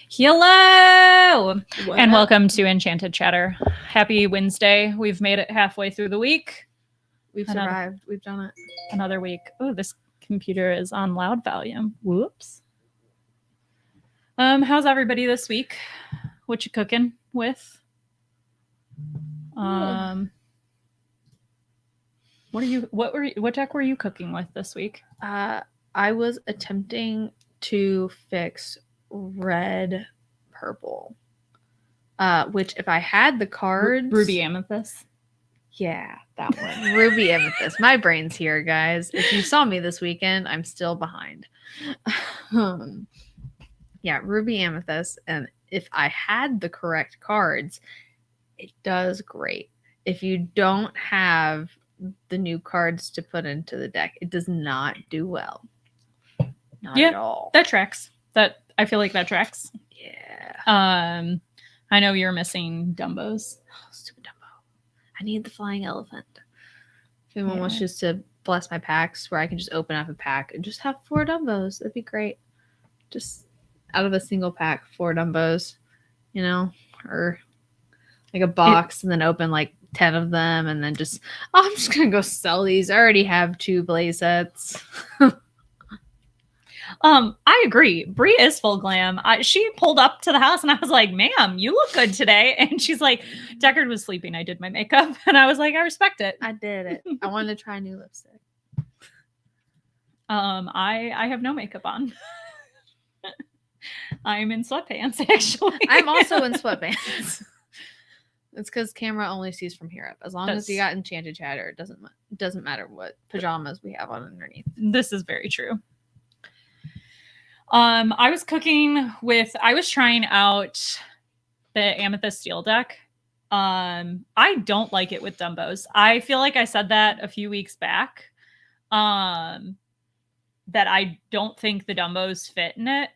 Hello and welcome to Enchanted Chatter. Happy Wednesday. We've made it halfway through the week. We've survived. We've done it. Another week. Oh, this computer is on loud volume. Whoops. How's everybody this week? What you cooking with? What deck were you cooking with this week? I was attempting to fix red purple. Which if I had the cards, Ruby Amethyst. Yeah, that one. Ruby Amethyst. My brain's here, guys. If you saw me this weekend, I'm still behind. Yeah, Ruby Amethyst. And if I had the correct cards, it does great. If you don't have the new cards to put into the deck, it does not do well. Not at all. That tracks. I feel like that tracks. Yeah. I know you're missing Dumbos. Oh, stupid Dumbo. I need the flying elephant. If anyone wants just to bless my packs where I can just open up a pack and just have 4 Dumbos, that'd be great. Just out of a single pack, 4 Dumbos, or like a box and then open like 10 of them and then just, I'm just going to go sell these. I already have 2 Blaze sets. I agree. Bri is full glam. She pulled up to the house and I was like, ma'am, you look good today. And she's like, Deckard was sleeping. I did my makeup. And I was like, I respect it. I did it. I wanted to try new lipstick. I have no makeup on. I'm in sweatpants, actually. I'm also in sweatpants. It's because camera only sees from here up. As long as you got Enchanted Chatter, it doesn't matter what pajamas we have on underneath. This is very true. I was trying out the Amethyst Steel deck. I don't like it with Dumbos. I feel like I said that a few weeks back. That I don't think the Dumbos fit in it.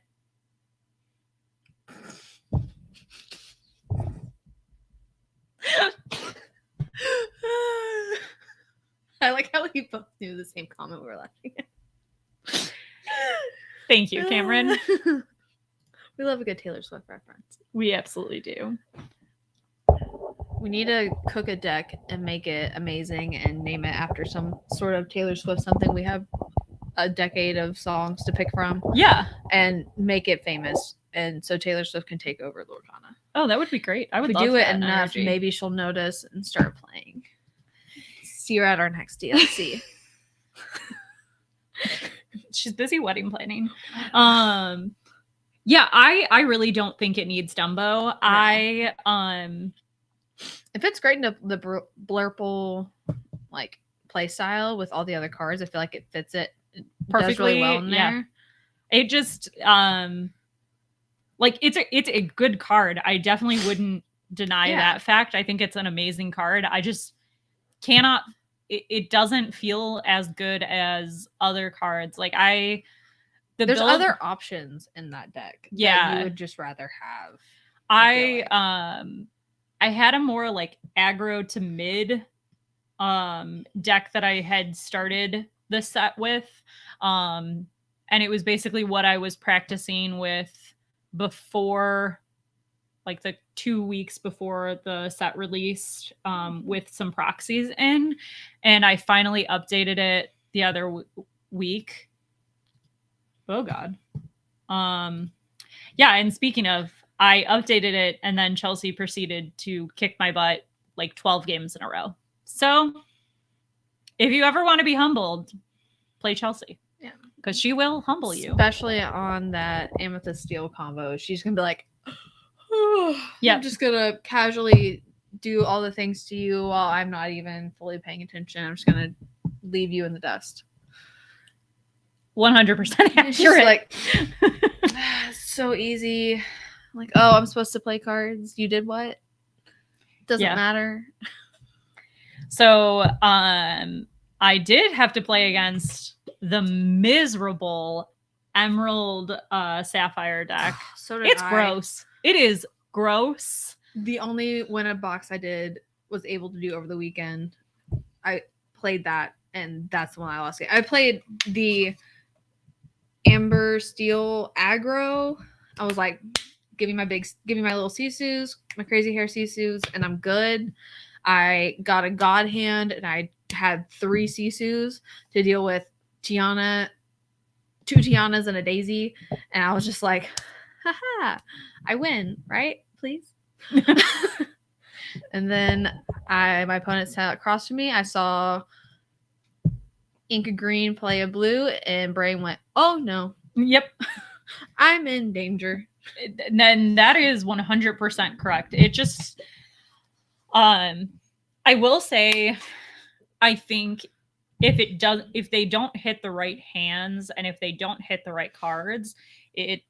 I like how we both knew the same comment we were laughing at. Thank you, Cameron. We love a good Taylor Swift reference. We absolutely do. We need to cook a deck and make it amazing and name it after some sort of Taylor Swift something. We have a decade of songs to pick from. Yeah. And make it famous. And so Taylor Swift can take over Lorcana. Oh, that would be great. I would love do it that enough. Energy. Maybe she'll notice and start playing. See her at our next DLC. She's busy wedding planning. Yeah, I really don't think it needs Dumbo. No. If it's great in the blurple like play style with all the other cards, I feel like it fits it perfectly really well in there. Yeah. It just like it's a good card. I definitely wouldn't deny that fact. I think it's an amazing card. I just cannot. It doesn't feel as good as other cards. Like there's other options in that deck. Yeah, that you would just rather have. I had a more like aggro to mid deck that I had started the set with, and it was basically what I was practicing with before, like the 2 weeks before the set released, with some proxies in, and I finally updated it the other week. Oh God. Yeah, and speaking of, I updated it and then Chelsea proceeded to kick my butt like 12 games in a row. So if you ever want to be humbled, play Chelsea. Yeah. Because she will humble you. Especially on that Amethyst Steel combo. She's going to be like, yeah, I'm just going to casually do all the things to you while I'm not even fully paying attention. I'm just going to leave you in the dust. 100% accurate. She's like, so easy. I'm like, oh, I'm supposed to play cards. You did what? Doesn't matter. So I did have to play against the miserable Emerald Sapphire deck. So did it's gross. It is gross. The only win box I was able to do over the weekend, I played that, and that's the one I lost. I played the Amber Steel aggro. I was like, give me my little Sisus, my crazy hair Sisus, and I'm good. I got a God Hand, and I had 3 Sisus to deal with Tiana, 2 Tianas and a Daisy, and I was just like, haha, I win, right? Please. And then my opponent sat across from me. I saw Inca Green play a blue, and Brain went, oh no. Yep. I'm in danger. Then that is 100% correct. It just, I will say, I think if they don't hit the right hands and if they don't hit the right cards, it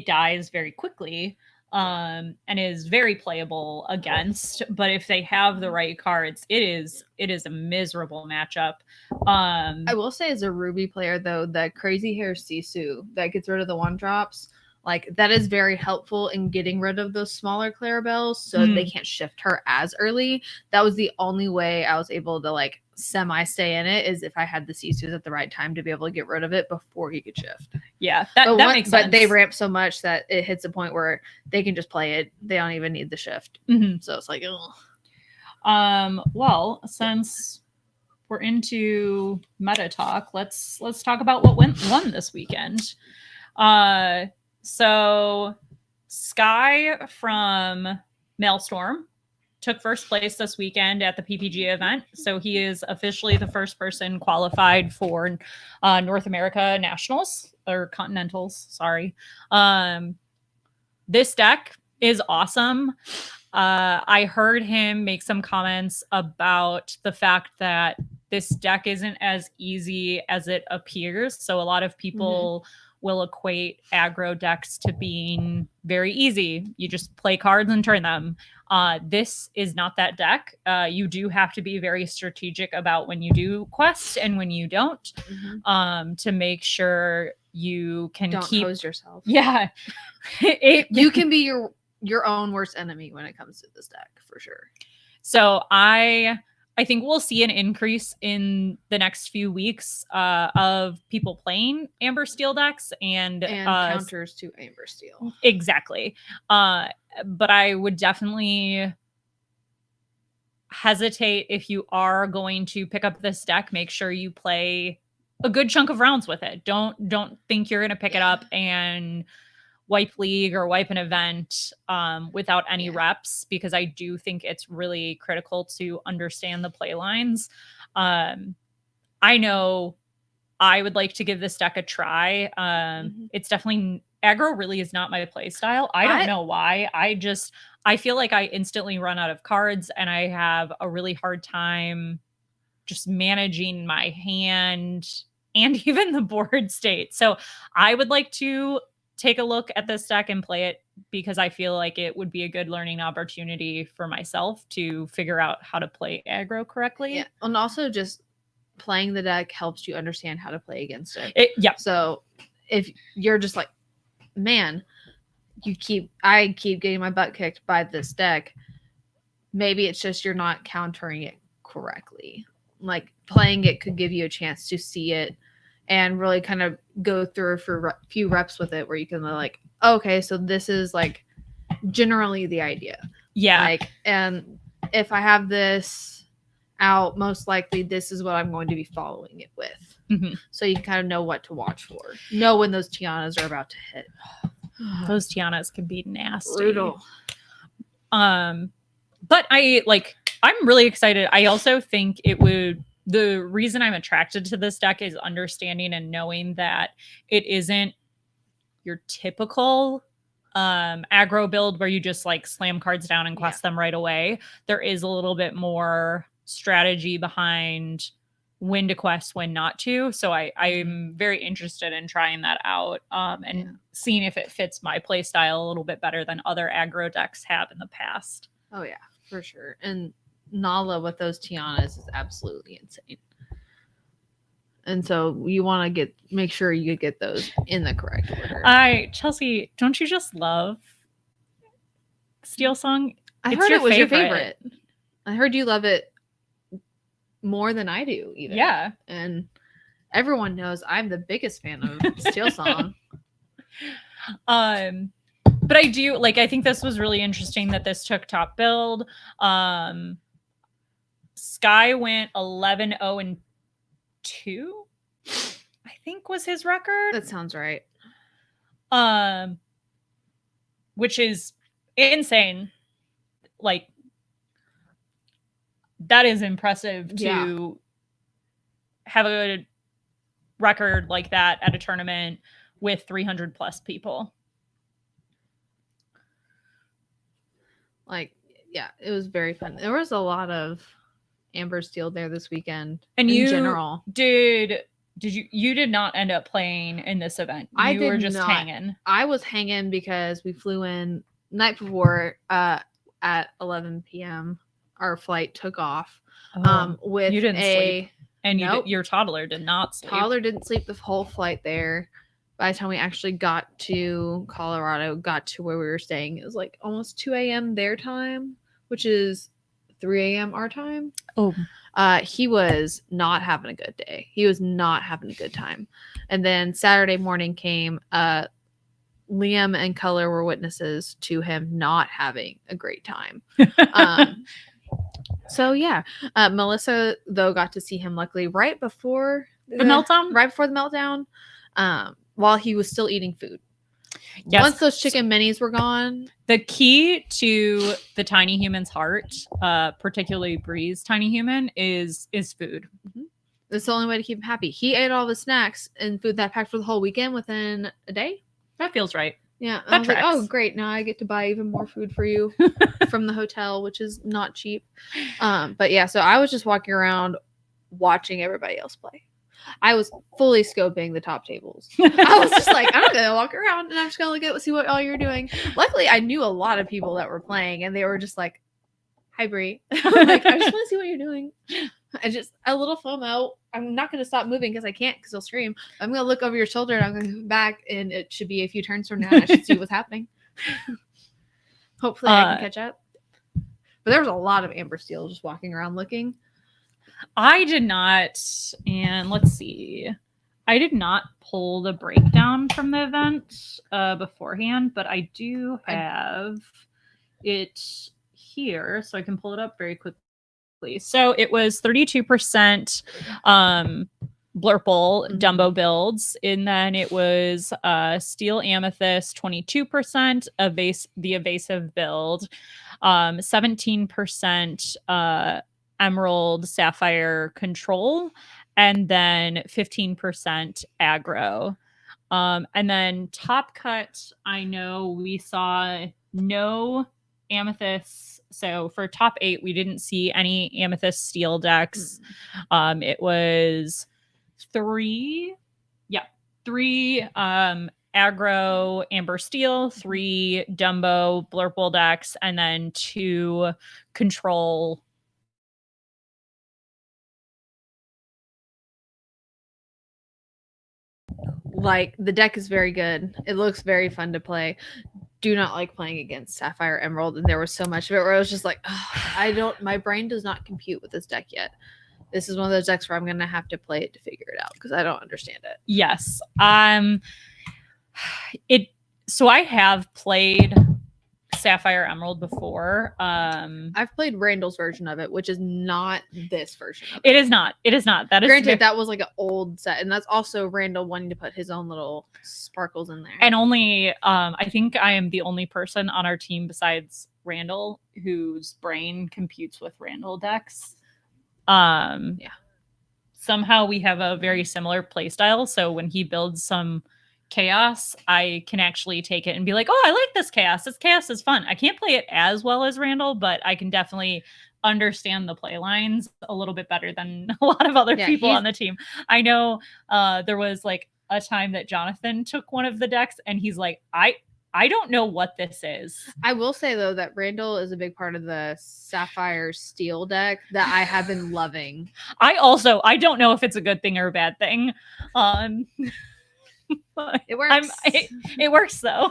dies very quickly. And is very playable against. But if they have the right cards, it is a miserable matchup. I will say, as a Ruby player, though, the crazy hair Sisu that gets rid of the 1-drops, like that is very helpful in getting rid of those smaller Clarabelles, so they can't shift her as early. That was the only way I was able to like semi stay in it, is if I had the Sisus at the right time to be able to get rid of it before he could shift. Yeah, that makes sense. But they ramp so much that it hits a point where they can just play it. They don't even need the shift. So it's like, ugh. Well, since we're into meta talk, let's talk about what won this weekend. So Sky from Maelstrom took first place this weekend at the PPG event. So he is officially the first person qualified for North America Nationals or Continentals. Sorry. This deck is awesome. I heard him make some comments about the fact that this deck isn't as easy as it appears. So a lot of people will equate aggro decks to being very easy. You just play cards and turn them. This is not that deck. You do have to be very strategic about when you do quests and when you don't, to make sure you can don't hose yourself. Yeah. You can be your own worst enemy when it comes to this deck, for sure. So I think we'll see an increase in the next few weeks of people playing Amber Steel decks and counters to Amber Steel. Exactly. But I would definitely hesitate if you are going to pick up this deck. Make sure you play a good chunk of rounds with it. Don't think you're going to pick it up and wipe league or wipe an event without any reps, because I do think it's really critical to understand the play lines. I know I would like to give this deck a try. It's definitely, aggro really is not my play style. I don't know why. I feel like I instantly run out of cards, and I have a really hard time just managing my hand and even the board state. So I would like to take a look at this deck and play it, because I feel like it would be a good learning opportunity for myself to figure out how to play aggro correctly. Yeah. And also just playing the deck helps you understand how to play against it. So if you're just like, man, I keep getting my butt kicked by this deck, maybe it's just you're not countering it correctly. Like, playing it could give you a chance to see it and really kind of go through for a few reps with it, where you can like, okay, so this is like generally the idea. Yeah. Like, and if I have this out, most likely this is what I'm going to be following it with. So you kind of know what to watch for. Know when those Tianas are about to hit. Those Tianas can be nasty. Brutal. But I'm really excited. I also think the reason I'm attracted to this deck is understanding and knowing that it isn't your typical aggro build where you just like slam cards down and quest them right away. There is a little bit more strategy behind when to quest, when not to. So I'm very interested in trying that out and seeing if it fits my play style a little bit better than other aggro decks have in the past. Oh yeah, for sure. And Nala with those Tianas is absolutely insane. And so you want to make sure you get those in the correct order. Chelsea, don't you just love Steel Song? I heard it was your favorite. I heard you love it more than I do, even. Yeah. And everyone knows I'm the biggest fan of Steel Song. But I do like, I think this was really interesting that this took top build. Sky went 11-0-2, I think was his record. That sounds right. Which is insane. Like, that is impressive to have a record like that at a tournament with 300 plus people. Like, yeah, it was very fun. There was a lot of Amber Steel there this weekend. And in general, did you did not end up playing in this event? You were just hanging. I was hanging because we flew in night before at 11 p.m. Our flight took off. With you didn't sleep, and nope, your toddler did not sleep. Toddler didn't sleep the whole flight there. By the time we actually got to Colorado, got to where we were staying, it was like almost 2 a.m. their time, which is 3 a.m. our time. Oh. He was not having a good day. He was not having a good time. And then Saturday morning came. Liam and Color were witnesses to him not having a great time. So yeah, Melissa though got to see him luckily right before the meltdown. Right before the meltdown, while he was still eating food. Yes. Once those chicken minis were gone, the key to the tiny human's heart, particularly Bri's tiny human, is food. Mm-hmm. That's the only way to keep him happy. He ate all the snacks and food that packed for the whole weekend within a day. That feels right. Yeah, I was like, oh, great. Now I get to buy even more food for you from the hotel, which is not cheap. But yeah, so I was just walking around watching everybody else play. I was fully scoping the top tables. I was just like, I'm going to walk around and I'm just going to see what all you're doing. Luckily, I knew a lot of people that were playing and they were just like, hi, Bri. I'm like, I just want to see what you're doing. A little FOMO. I'm not going to stop moving because I can't because they'll scream. I'm going to look over your shoulder and I'm going to come back and it should be a few turns from now and I should see what's happening. Hopefully I can catch up. But there was a lot of Amber Steel just walking around looking. I did not, and let's see. I did not pull the breakdown from the event beforehand, but I do have it here, so I can pull it up very quickly. So it was 32% Blurple Dumbo builds, and then it was Steel Amethyst 22%, the Evasive build, 17% Emerald Sapphire Control, and then 15% aggro. And then top cut, I know we saw no amethysts. So for top 8, we didn't see any amethyst steel decks. It was 3 aggro amber steel, 3 Dumbo Blurple decks, and then 2 control. Like, the deck is very good. It looks very fun to play. Do not like playing against Sapphire Emerald, and there was so much of it where I was just like, oh, my brain does not compute with this deck yet. This is one of those decks where I'm gonna have to play it to figure it out because I don't understand it. Yes. So I have played Sapphire Emerald before. I've played Randall's version of it, which is not this version of it. It is not. That is granted, that was like an old set, and that's also Randall wanting to put his own little sparkles in there. And only I think I am the only person on our team besides Randall whose brain computes with Randall decks. Somehow we have a very similar play style, so when he builds some chaos, I can actually take it and be like, oh, I like this chaos. This chaos is fun. I can't play it as well as Randall, but I can definitely understand the play lines a little bit better than a lot of other people on the team. I know there was like a time that Jonathan took one of the decks and he's like, I don't know what this is. I will say, though, that Randall is a big part of the Sapphire Steel deck that I have been loving. I don't know if it's a good thing or a bad thing. It works. It works, though.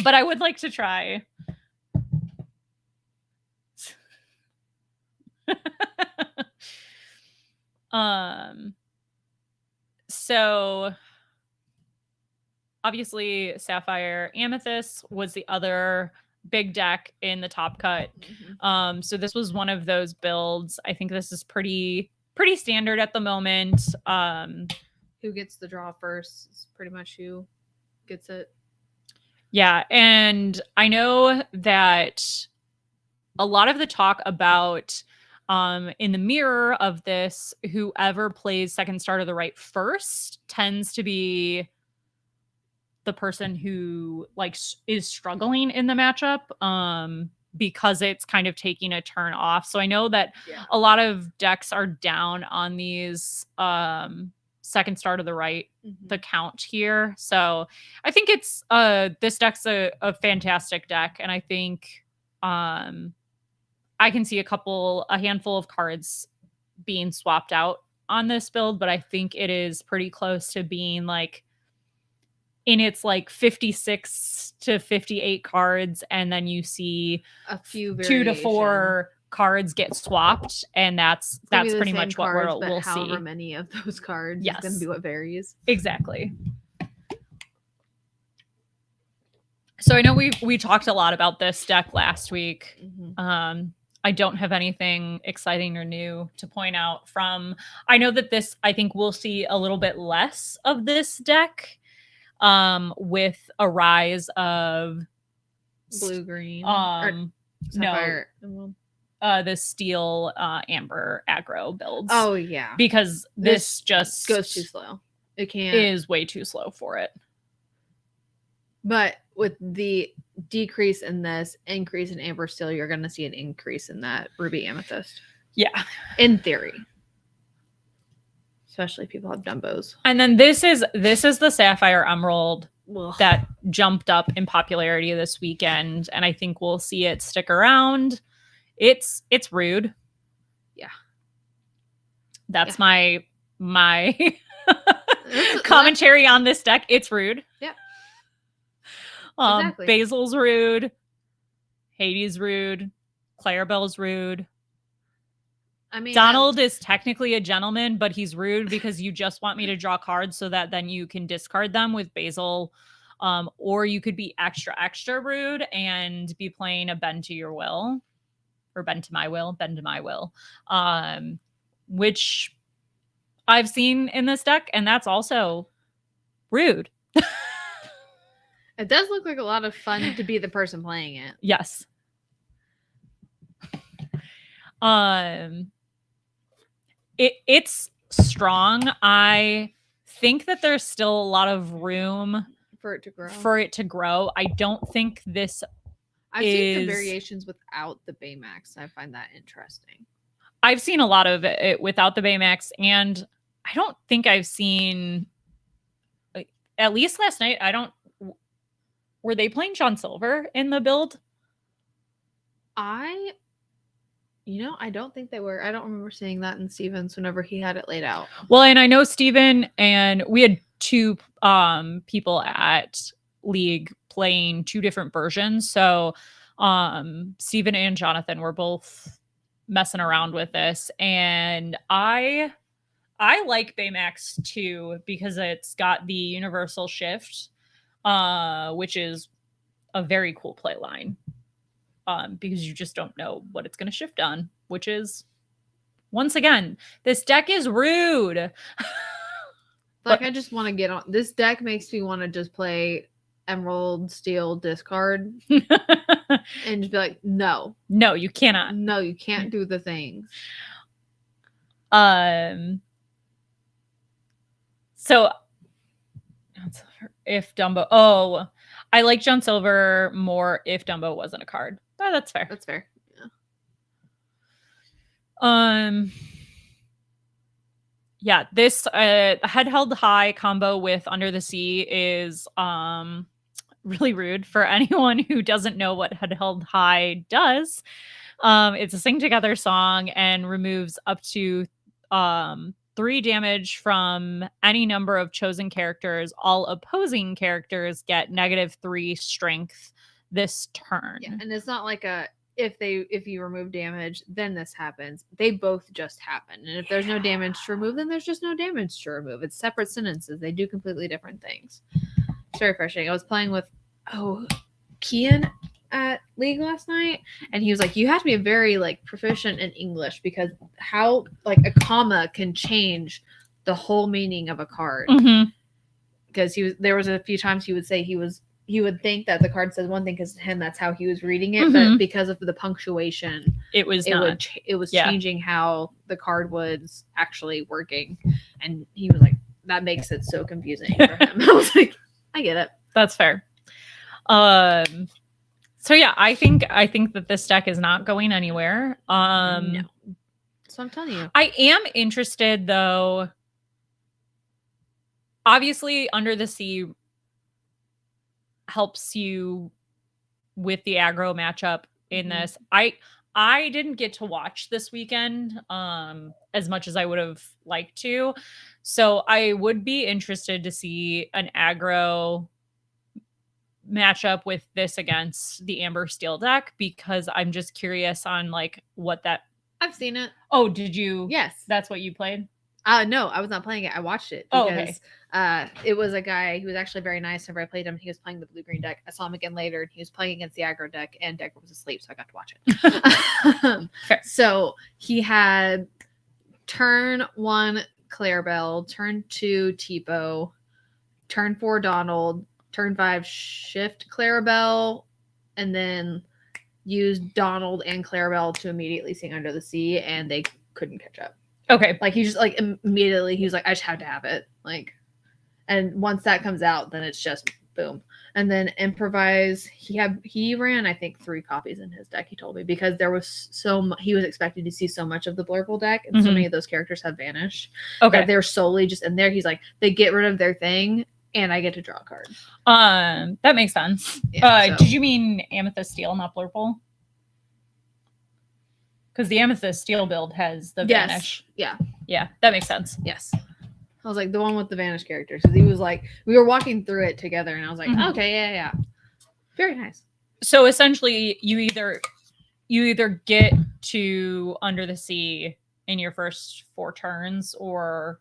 But I would like to try. So obviously Sapphire Amethyst was the other big deck in the top cut. So this was one of those builds. I think this is pretty standard at the moment. Who gets the draw first is pretty much who gets it. Yeah, and I know that a lot of the talk about in the mirror of this, whoever plays second star to the right first tends to be the person who like is struggling in the matchup because it's kind of taking a turn off. So I know that a lot of decks are down on these second star to the right, the count here. So I think it's this deck's a fantastic deck, and I think I can see a handful of cards being swapped out on this build, but I think it is pretty close to being like in its like 56 to 58 cards, and then you see a few 2 to 4 cards get swapped, and that's pretty much what we'll see. However many of those cards is going to be what varies. Exactly. So I know we talked a lot about this deck last week. I don't have anything exciting or new to point out from. I know that I think we'll see a little bit less of this deck with a rise of blue-green. Sapphire. No. The steel amber aggro builds. Oh yeah. Because this just goes too slow. It is way too slow for it. But with the decrease in this, increase in amber steel, you're going to see an increase in that ruby amethyst. Yeah. In theory. Especially if people have Dumbos. And then this is the Sapphire Emerald that jumped up in popularity this weekend, and I think we'll see it stick around. It's rude. Yeah. That's my commentary on this deck. It's rude. Yeah. Exactly. Basil's rude. Hades rude. Clarabelle's rude. I mean, Donald is technically a gentleman, but he's rude because you just want me to draw cards so that then you can discard them with Basil. Or you could be extra rude and be playing a bend to your will. Or bend to my will. Which I've seen in this deck, and that's also rude. It does look like a lot of fun to be the person playing it. Yes. It's strong. I think that there's still a lot of room for it to grow. I don't think this I've seen some variations without the Baymax. I find that interesting. I've seen a lot of it without the Baymax, and I don't think I've seen, at least last night, were they playing John Silver in the build? I don't think they were. I don't remember seeing that in Steven's whenever he had it laid out. Well, and I know Steven, and we had 2 people at League playing 2 different versions. So Steven and Jonathan were both messing around with this. And I like Baymax too, because it's got the universal shift, which is a very cool play line. Because you just don't know what it's going to shift on, which is, once again, this deck is rude. I just want to get on. This deck makes me want to just play Emerald Steel discard and just be like, no. No, you cannot. No, you can't do the things. So, if Dumbo... I like John Silver more if Dumbo wasn't a card. Oh, that's fair. That's fair. Yeah. This head held high combo with Under the Sea is really rude for anyone who doesn't know what head held high does. It's a sing together song and removes up to 3 damage from any number of chosen characters. All opposing characters get -3 strength this turn. Yeah, and it's not like if you remove damage, then this happens. They both just happen. And if there's no damage to remove, then there's just no damage to remove. It's separate sentences. They do completely different things. It's very frustrating. I was playing with Kian at League last night, and he was like, "You have to be very like proficient in English because how like a comma can change the whole meaning of a card." Because there was a few times he would say he would think that the card says one thing because to him that's how he was reading it, but because of the punctuation, it was changing how the card was actually working, and he was like, "That makes it so confusing for him." I was like, "I get it. That's fair." So yeah, I think that this deck is not going anywhere. No. So I'm telling you. I am interested though. Obviously, Under the Sea helps you with the aggro matchup in this. I didn't get to watch this weekend as much as I would have liked to. So I would be interested to see an aggro matchup with this against the Amber Steel deck, because I'm just curious on like what that. I've seen it. Oh, did you? Yes. That's what you played? No, I was not playing it. I watched it because it was a guy who was actually very nice. Whenever I played him, he was playing the blue-green deck. I saw him again later, and he was playing against the aggro deck, and deck was asleep, so I got to watch it. Fair. So he had turn 1 Clarabelle, turn 2 Tipo, turn 4 Donald, turn 5 Shift Clarabelle, and then used Donald and Clarabelle to immediately sing Under the Sea, and they couldn't catch up. Okay. Like he just like immediately he was like, I just have to have it. Like, and once that comes out, then it's just boom. And then improvise. He ran I think 3 copies in his deck. He told me because there was he was expecting to see so much of the Blurple deck, and so many of those characters have vanished. Okay, they're solely just in there. He's like, they get rid of their thing, and I get to draw a card. That makes sense. Yeah, Did you mean Amethyst Steel, not Blurple? Because the Amethyst Steel build has the Vanish. Yeah, that makes sense. Yes. I was like, the one with the Vanish characters. Because he was like, we were walking through it together, and I was like, okay, yeah. Very nice. So essentially, you either get to Under the Sea in your first 4 turns, or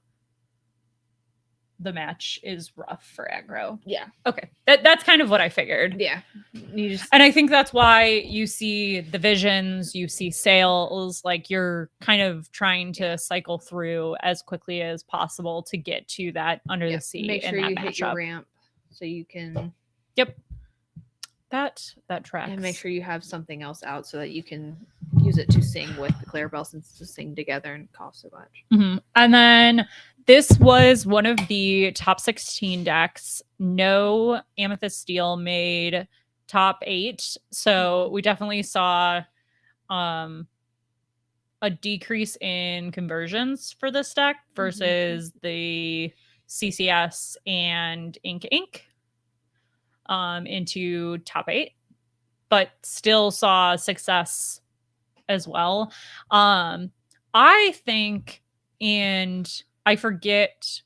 the match is rough for aggro. Yeah. Okay. That's kind of what I figured. Yeah. And I think that's why you see the visions, you see sales, like you're kind of trying to cycle through as quickly as possible to get to that Under the Sea. Make sure you hit your ramp so you can. Yep. That tracks. And make sure you have something else out so that you can use it to sing with the Clarabelle, since to sing together and cost so much. And then this was one of the top 16 decks. No Amethyst Steel made top 8. So we definitely saw a decrease in conversions for this deck versus the CCS and Ink into top 8, but still saw success as well. I think, and I forget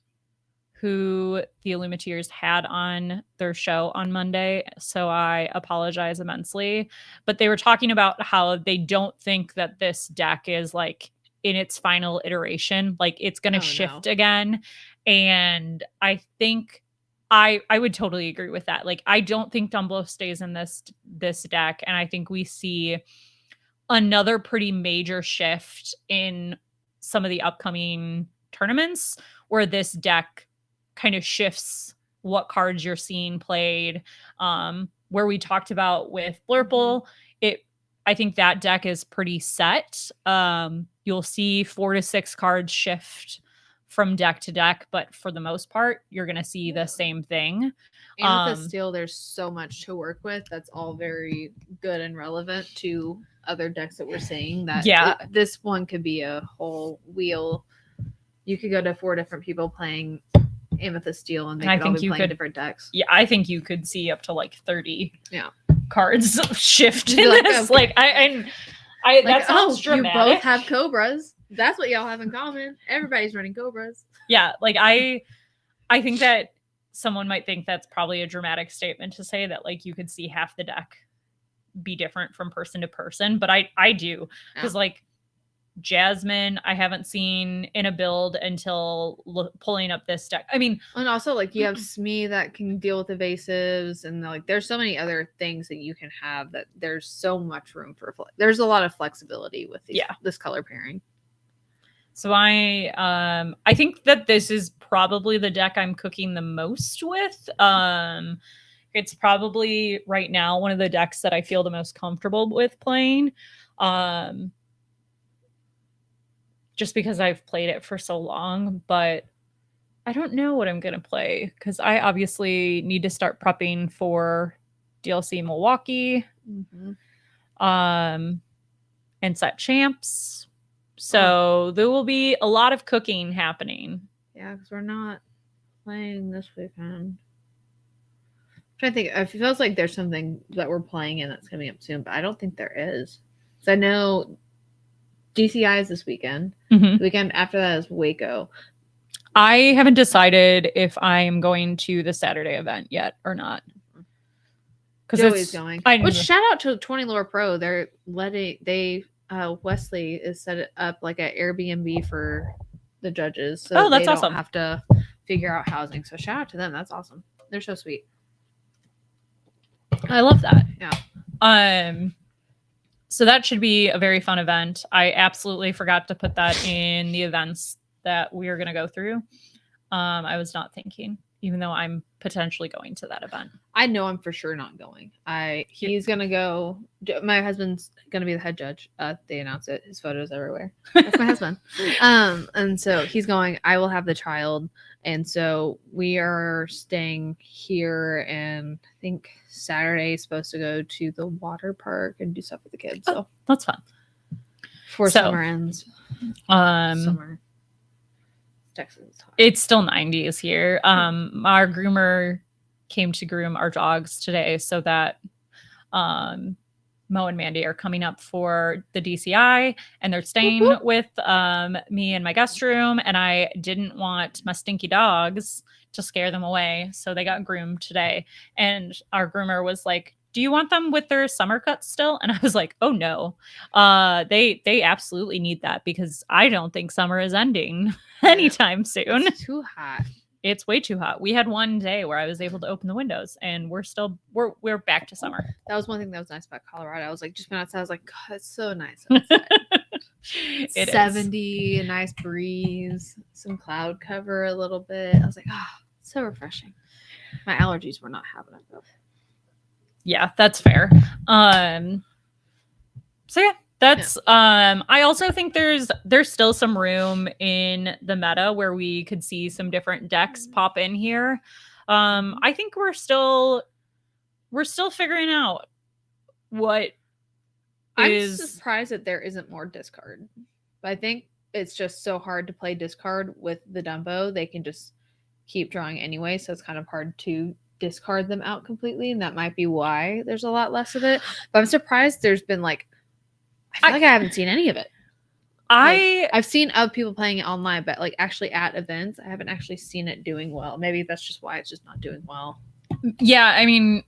who the Illuminateers had on their show on Monday, so I apologize immensely, but they were talking about how they don't think that this deck is like in its final iteration, like it's going to shift again. And I think I would totally agree with that. Like, I don't think Dumblo stays in this deck, and I think we see another pretty major shift in some of the upcoming tournaments where this deck kind of shifts what cards you're seeing played. Where we talked about with Blurple, I think that deck is pretty set. You'll see 4 to 6 cards shift from deck to deck, but for the most part, you're going to see the same thing. Amethyst Steel, there's so much to work with. That's all very good and relevant to other decks that we're seeing. That this one could be a whole wheel. You could go to 4 different people playing Amethyst Steel, and they could all be playing different decks. Yeah, I think you could see up to like 30 cards shift in like, this. okay. Like, that sounds dramatic. You both have Cobras. That's what y'all have in common. Everybody's running Cobras. Yeah, like I think that someone might think that's probably a dramatic statement to say that like you could see half the deck be different from person to person, but I do, because like Jasmine, I haven't seen in a build until pulling up this deck. I mean, and also like you have Smee that can deal with evasives, and like there's so many other things that you can have that there's so much room for. There's a lot of flexibility with this color pairing. So I think that this is probably the deck I'm cooking the most with. It's probably right now one of the decks that I feel the most comfortable with playing. Just because I've played it for so long, but I don't know what I'm going to play because I obviously need to start prepping for DLC Milwaukee, and set champs. So there will be a lot of cooking happening. Yeah, because we're not playing this weekend. I'm trying to think. It feels like there's something that we're playing in that's coming up soon, but I don't think there is. So I know DCI is this weekend. The weekend after that is Waco. I haven't decided if I'm going to the Saturday event yet or not. Because Joey's going. Which shout out to 20 Lore Pro. They're letting Wesley is set it up like an Airbnb for the judges, so that's they awesome. Don't have to figure out housing. So shout out to them. That's awesome. They're so sweet. I love that. Yeah. So that should be a very fun event. I absolutely forgot to put that in the events that we are going to go through. I was not thinking, even though I'm potentially going to that event. I know I'm for sure not going. He's going to go. My husband's going to be the head judge. They announce it. His photos everywhere. That's my husband. And so he's going. I will have the child. And so we are staying here, and I think Saturday is supposed to go to the water park and do stuff with the kids. So that's fun. Before summer ends. Summer. Texas. It's still 90s here. Our groomer came to groom our dogs today, so that Mo and Mandy are coming up for the DCI, and they're staying with me in my guest room, and I didn't want my stinky dogs to scare them away, so they got groomed today. And our groomer was like, do you want them with their summer cuts still? And I was like, oh no, they absolutely need that, because I don't think summer is ending anytime soon. It's too hot. It's way too hot. We had one day where I was able to open the windows, and we're back to summer. That was one thing that was nice about Colorado. I was like, just went outside, I was like, God, it's so nice outside. It's 70, a nice breeze, some cloud cover a little bit. I was like, so refreshing. My allergies were not having it though. Yeah, that's fair. So yeah, that's I also think there's still some room in the meta where we could see some different decks pop in here. I think we're still figuring out what I'm surprised that there isn't more discard. But I think it's just so hard to play discard with the Dumbo. They can just keep drawing anyway, so it's kind of hard to discard them out completely, and that might be why there's a lot less of it. But I'm surprised there's been I feel like I haven't seen any of it. I've seen other people playing it online, but actually at events, I haven't actually seen it doing well. Maybe that's just why it's just not doing well. Yeah, I mean,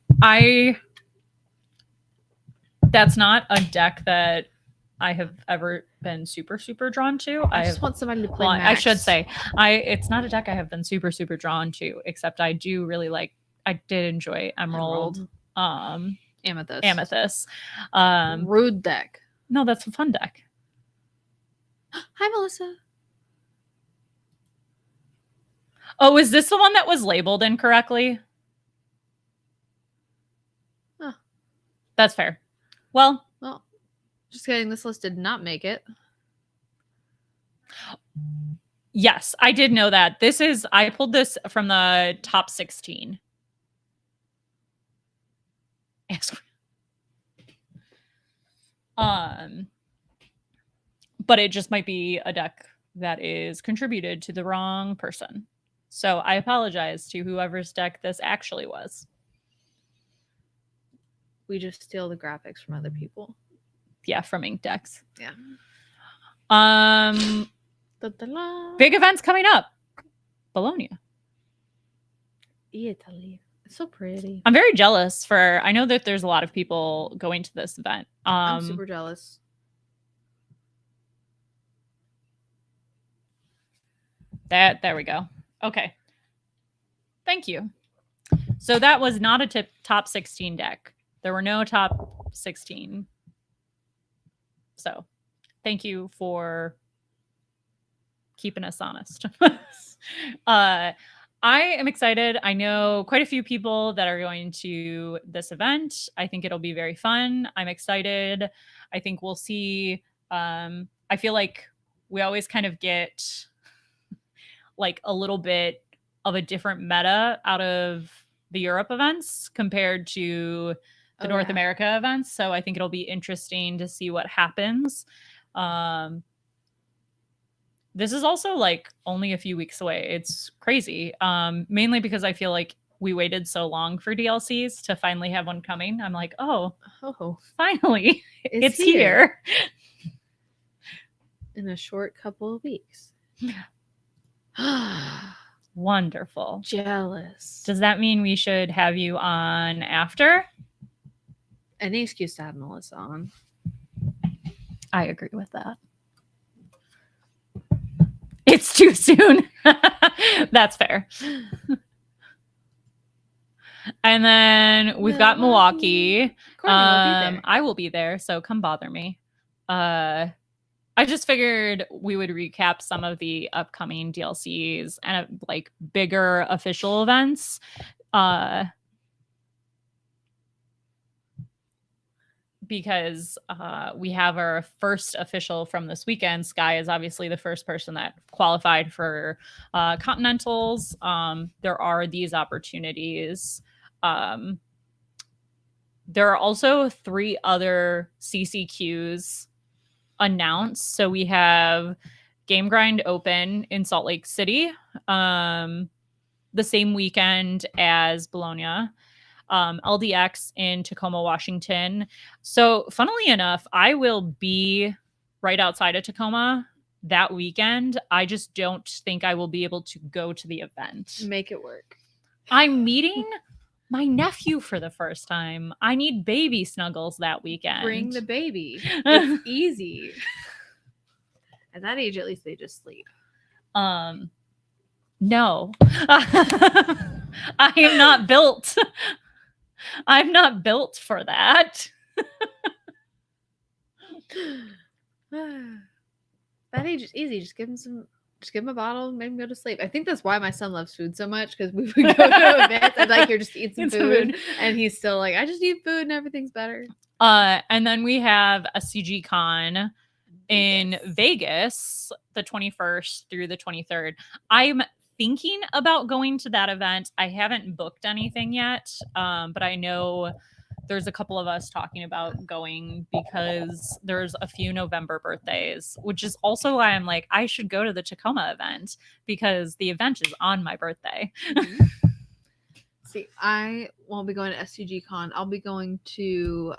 that's not a deck that I have ever been super, super drawn to. I just want somebody to play Max. I should say, it's not a deck I have been super, super drawn to, except I do really I did enjoy Emerald. Amethyst. Rude deck. No, that's a fun deck. Hi, Melissa. Oh, is this the one that was labeled incorrectly? Huh. That's fair. Well, just kidding. This list did not make it. Yes, I did know that. I pulled this from the top 16. But it just might be a deck that is contributed to the wrong person. So I apologize to whoever's deck this actually was. We just steal the graphics from other people. Yeah, from ink decks. Yeah. Big events coming up. Bologna. Italy. It's so pretty. I'm very jealous I know that there's a lot of people going to this event. I'm super jealous. There we go. Okay. Thank you. So that was not a top 16 deck. There were no top 16. So thank you for keeping us honest. I am excited. I know quite a few people that are going to this event. I think it'll be very fun. I'm excited. I think we'll see. I feel like we always kind of get like a little bit of a different meta out of the Europe events compared to the North America events. So I think it'll be interesting to see what happens. This is also like only a few weeks away. It's crazy. Mainly because I feel like we waited so long for DLCs to finally have one coming. I'm like, oh, finally, it's here. In a short couple of weeks. Wonderful. Jealous. Does that mean we should have you on after? Any excuse to have Melissa on. I agree with that. It's too soon. That's fair. And then we've got Milwaukee. Courtney will be there. I will be there, so come bother me. I just figured we would recap some of the upcoming DLCs and like bigger official events. Because we have our first official from this weekend. Sky is obviously the first person that qualified for Continentals. There are these opportunities. There are also 3 other CCQs announced. So we have Game Grind Open in Salt Lake City the same weekend as Bologna. LDX in Tacoma, Washington. So funnily enough, I will be right outside of Tacoma that weekend. I just don't think I will be able to go to the event. Make it work. I'm meeting my nephew for the first time. I need baby snuggles that weekend. Bring the baby. It's easy. At that age, at least they just sleep. No. I am not built. I'm not built for that. That age is easy. Just give him a bottle, make him go to sleep. I think that's why my son loves food so much, because we would go to events. I'd like, here, just eat some food. And he's still like, I just eat food and everything's better. And then we have a CG Con in Vegas, the 21st through the 23rd. I'm thinking about going to that event. I haven't booked anything yet, but I know there's a couple of us talking about going because there's a few November birthdays, which is also why I'm like, I should go to the Tacoma event because the event is on my birthday. See, I won't be going to SCG Con. I'll be going to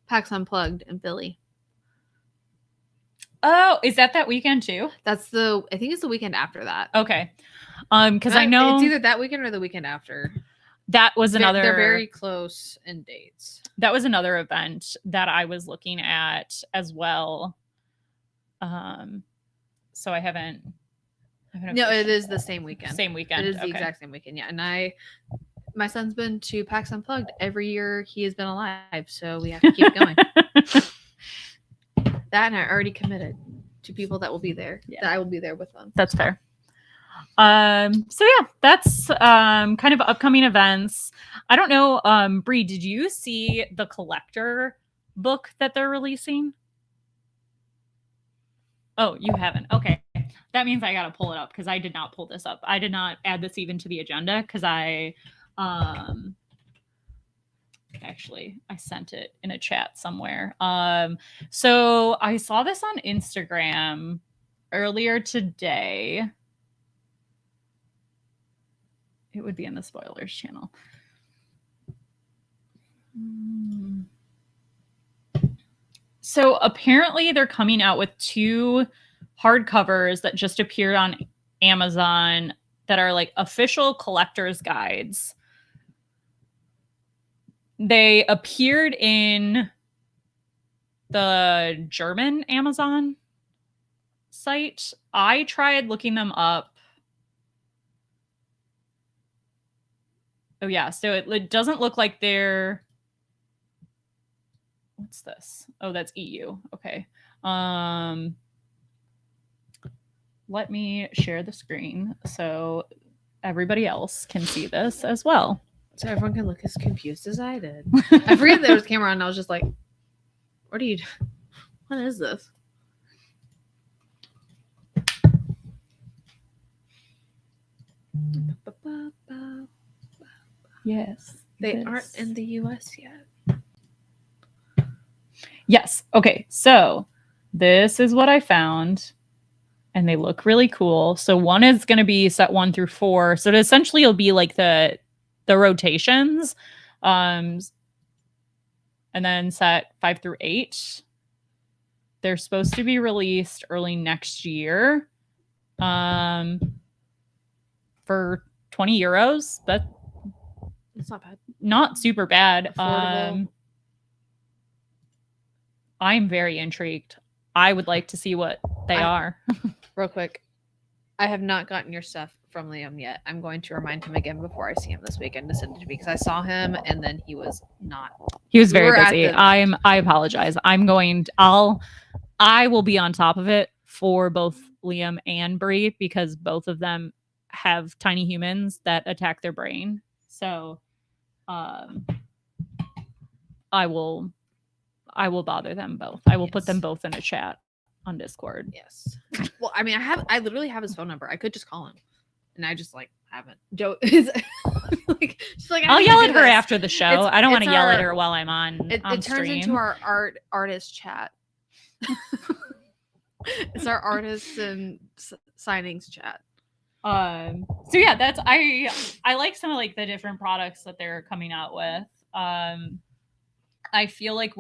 PAX Unplugged in Philly. Oh, is that weekend too? I think it's the weekend after that. Okay. Because I know it's either that weekend or the weekend after. That was another. They're very close in dates. That was another event that I was looking at as well. So I haven't. No, it is the same weekend. Same weekend. It is the exact same weekend. Yeah, and my son's been to PAX Unplugged every year he has been alive, so we have to keep going. That, and I already committed to people that will be there. Yeah. That I will be there with them. That's fair. So yeah, that's kind of upcoming events. I don't know, Bri, did you see the collector book that they're releasing? Oh, you haven't. Okay. That means I got to pull it up because I did not pull this up. I did not add this even to the agenda because actually I sent it in a chat somewhere. So I saw this on Instagram earlier today. It would be in the spoilers channel. So apparently they're coming out with 2 hardcovers that just appeared on Amazon that are like official collector's guides. They appeared in the German Amazon site. I tried looking them up. Oh yeah, so it doesn't look like they're. What's this? Oh, that's EU. Okay. Let me share the screen so everybody else can see this as well. So everyone can look as confused as I did. I forget there was a camera on and I was just like, what are you doing? What is this? Yes. They aren't in the US yet. Yes. Okay. So this is what I found. And they look really cool. So one is going to be set 1 through 4. So essentially it'll be like the rotations. And then set 5 through 8. They're supposed to be released early next year. For 20 euros. That's not bad. Not super bad. Affordable. I'm very intrigued. I would like to see what they are. Real quick, I have not gotten your stuff from Liam yet. I'm going to remind him again before I see him this weekend to send it to me because I saw him and then he was not. He was very busy. I apologize. I will be on top of it for both Liam and Bri because both of them have tiny humans that attack their brain. So I will bother them both. I will put them both in a chat on Discord. Yes. Well, I mean, I literally have his phone number. I could just call him, and I just haven't. Joe is I'll yell at her after the show. I don't want to yell at her while I'm on. It turns stream. into our artist chat. It's our artists and signings chat. So yeah, that's I like some of the different products that they're coming out with. I feel like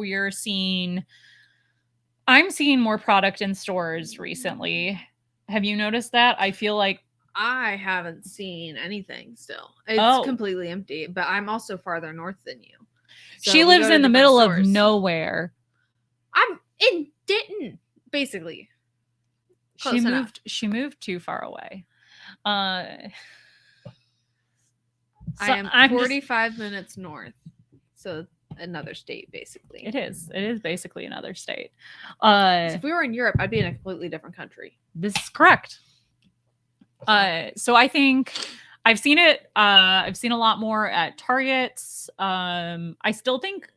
I'm seeing more product in stores recently. Have you noticed that? I feel like I haven't seen anything still. It's completely empty, but I'm also farther north than you. So she lives in the middle of nowhere. I'm in Denton, basically. She moved too far away. I am 45 minutes north. So another state, basically. It is basically another state. So if we were in Europe, I'd be in a completely different country. This is correct. So I think I've seen it. I've seen a lot more at Targets. I still think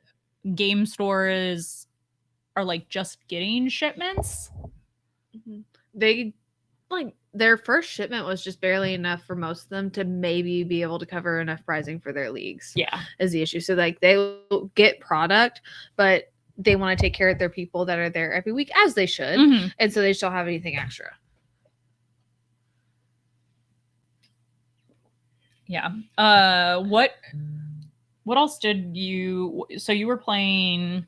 game stores are just getting shipments. Mm-hmm. They their first shipment was just barely enough for most of them to maybe be able to cover enough pricing for their leagues. Yeah, is the issue. So they will get product, but they want to take care of their people that are there every week, as they should, and so they just don't have anything extra. Yeah. What else did you? So you were playing.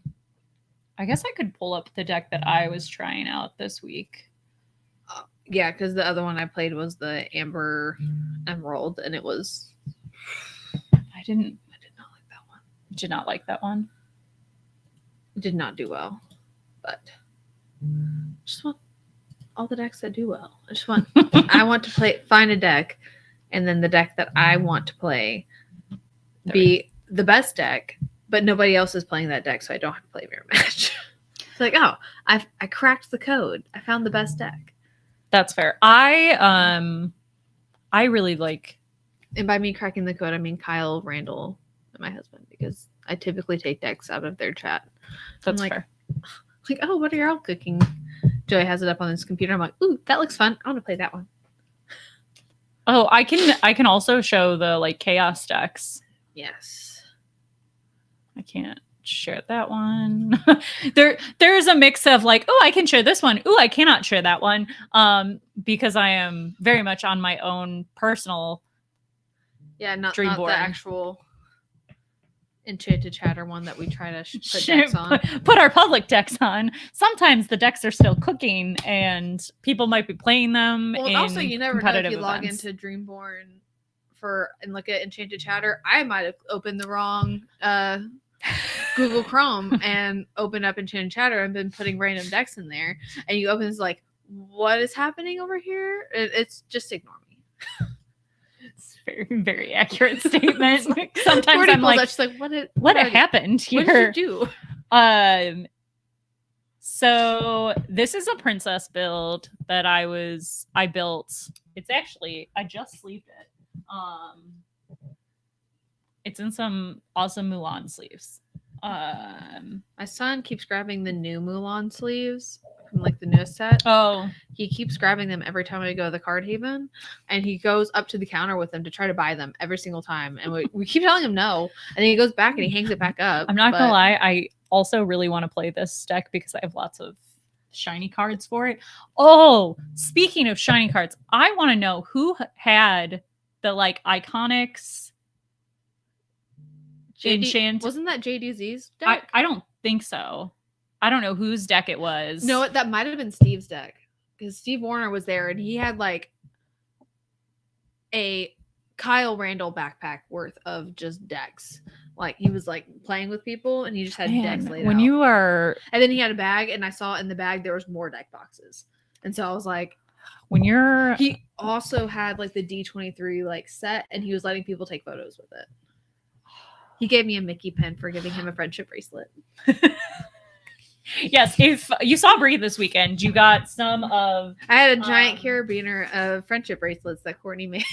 I guess I could pull up the deck that I was trying out this week. Yeah, because the other one I played was the Amber Emerald, and it was. I did not like that one. Did not like that one. Did not do well, but just want all the decks that do well. I want to find a deck, and then the deck that I want to play be the best deck, but nobody else is playing that deck, so I don't have to play mirror match. It's I cracked the code. I found the best deck. That's fair. I really like. And by me cracking the code, I mean Kyle, Randall, and my husband, because I typically take decks out of their chat. That's fair. Oh, what are y'all cooking? Joey has it up on his computer. I'm like, ooh, that looks fun. I want to play that one. Oh, I can also show the chaos decks. Yes. I can't share that one. There's a mix of I can share this one. I cannot share that one. Because I am very much on my own personal not dream not board. The actual Enchanted Chatter one that we try to put decks on. Put our public decks on. Sometimes the decks are still cooking and people might be playing them. Well, also you never know if you log into Dreamborn and look at Enchanted Chatter. I might have opened the wrong Google Chrome and opened up Enchanted Chatter and been putting random decks in there. And you open this what is happening over here? It's just ignore me. It's very, very accurate statement. Sometimes Courtney I'm like, she's like, what happened here? What did you do? So this is a princess build that I built. It's actually, I just sleeved it. It's in some awesome Mulan sleeves. My son keeps grabbing the new Mulan sleeves from like the newest set. Oh, he keeps grabbing them every time I go to the card haven, and he goes up to the counter with them to try to buy them every single time. And we keep telling him no, and then he goes back and he hangs it back up. I'm not gonna lie, I also really want to play this deck because I have lots of shiny cards for it. Oh, speaking of shiny cards, I want to know who had the like Iconics. Enchanted. Wasn't that JDZ's deck? I don't think so. I don't know whose deck it was. No, that might have been Steve's deck because Steve Warner was there and he had like a Kyle Randall backpack worth of just decks. Like he was like playing with people and he just had decks laid out. You are, and then he had a bag and I saw in the bag there was more deck boxes, and so I was like, he also had like the D23 like set and he was letting people take photos with it. He gave me a Mickey pin for giving him a friendship bracelet. Yes, if you saw Bri this weekend, you got some of... I had a giant carabiner of friendship bracelets that Courtney made.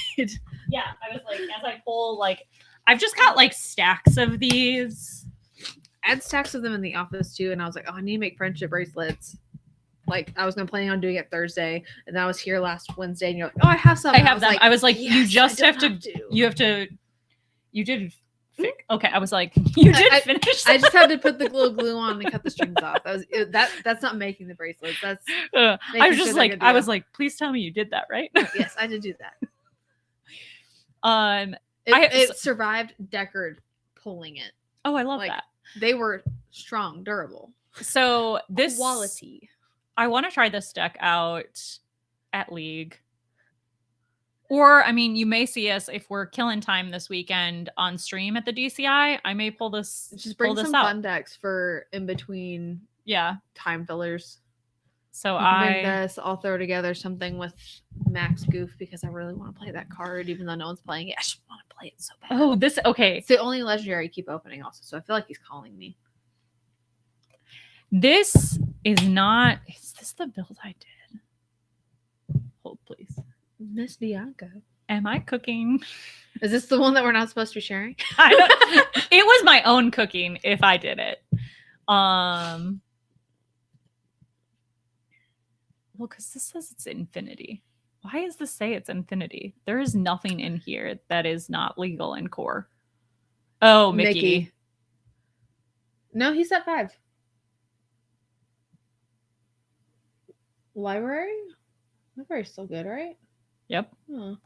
Yeah, I was like, as I pull, like, I've just got like stacks of these. I had stacks of them in the office too, and I was like, oh, I need to make friendship bracelets. Like, I was going to plan on doing it Thursday, and then I was here last Wednesday, and you're like, oh, I have some. I have them. I was like, yes, you just have to, you did... Okay, I was like, you did finish. I just had to put the glue on and cut the strings off. That's not making the bracelets. That's I was just like, I was like, please tell me you did that, right? Yes, I did do that. It survived Deckard pulling it. Oh, I love that. They were strong, durable. So this quality. I want to try this deck out at League. Or, I mean, you may see us if we're killing time this weekend on stream at the DCI. I may pull this. Just bring some fun decks for in between. Yeah, time fillers. So I'll throw together something with Max Goof because I really want to play that card, even though no one's playing it. I just want to play it so bad. Oh, this okay. It's the only legendary I keep opening, also. So I feel like he's calling me. This is not. Is this the build I did? Hold, please. Miss Bianca. Am I cooking? Is this the one that we're not supposed to be sharing? It was my own cooking if I did it. Well, because this says it's infinity. Why does this say it's infinity? There is nothing in here that is not legal in core. Oh, Mickey. No, he's at 5. Library? Library's still good, right? Yep.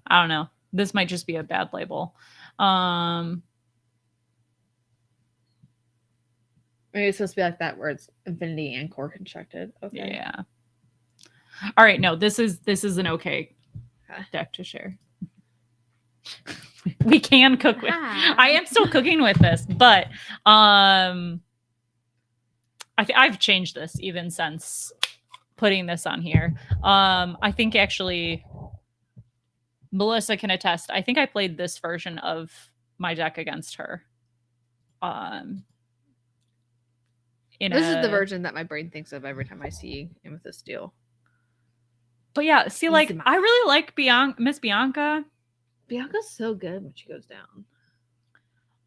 I don't know. This might just be a bad label. Maybe it's supposed to be like that where it's infinity and core constructed. Okay. Yeah. All right. No, this is an okay deck to share. We can cook with. I am still cooking with this, but I've changed this even since putting this on here. I think actually Melissa can attest. I think I played this version of my deck against her. This is the version that my brain thinks of every time I see him with this deal. But yeah, see, like, I really like Miss Bianca. Bianca's so good when she goes down.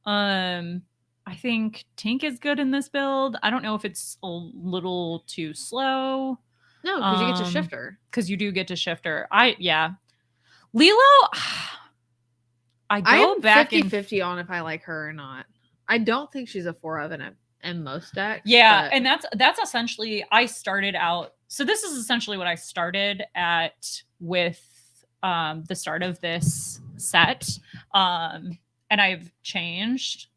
I think Tink is good in this build. I don't know if it's a little too slow. No, because you get to shift her. Because you do get to shift her. Lilo, I go back 50-50 on if I like her or not. I don't think she's a 4 of in most decks. Yeah, and that's essentially, I started out. So this is essentially what I started at with the start of this set. And I've changed.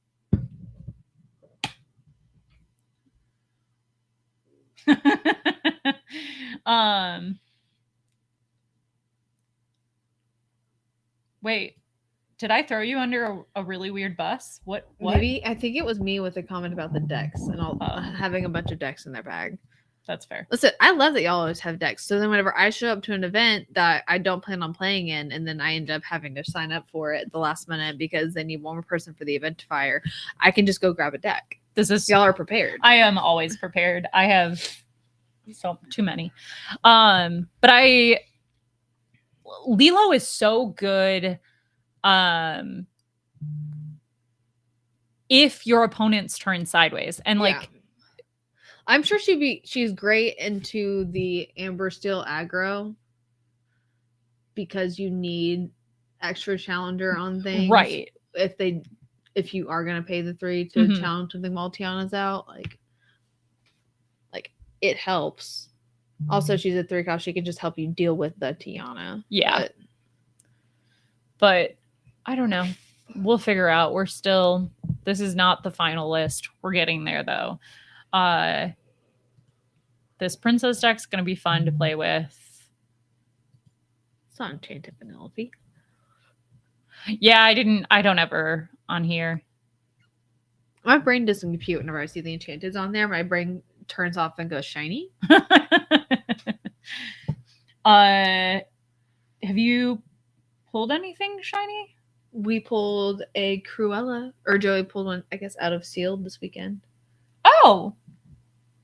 Wait, did I throw you under a really weird bus? What? Maybe I think it was me with a comment about the decks and all having a bunch of decks in their bag. That's fair. Listen, I love that y'all always have decks. So then whenever I show up to an event that I don't plan on playing in, and then I end up having to sign up for it at the last minute because they need one more person for the eventifier, I can just go grab a deck. Y'all are prepared. I am always prepared. I have too many. But Lilo is so good. If your opponent's turn sideways, and like, I'm sure she's great into the Amber Steel aggro because you need extra challenger on things, right? If you are gonna pay the 3 to challenge something while Tiana's out, like it helps. Also, she's a 3 cost; she can just help you deal with the Tiana. Yeah, but I don't know. We'll figure out. This is not the final list. We're getting there though. This princess deck's gonna be fun to play with. It's not Enchanted Penelope. Yeah, I don't ever on here. My brain doesn't compute whenever I see the Enchanteds on there. My brain turns off and goes shiny. Have you pulled anything shiny? We pulled a Cruella, or Joey pulled one, I guess, out of sealed this weekend. Oh,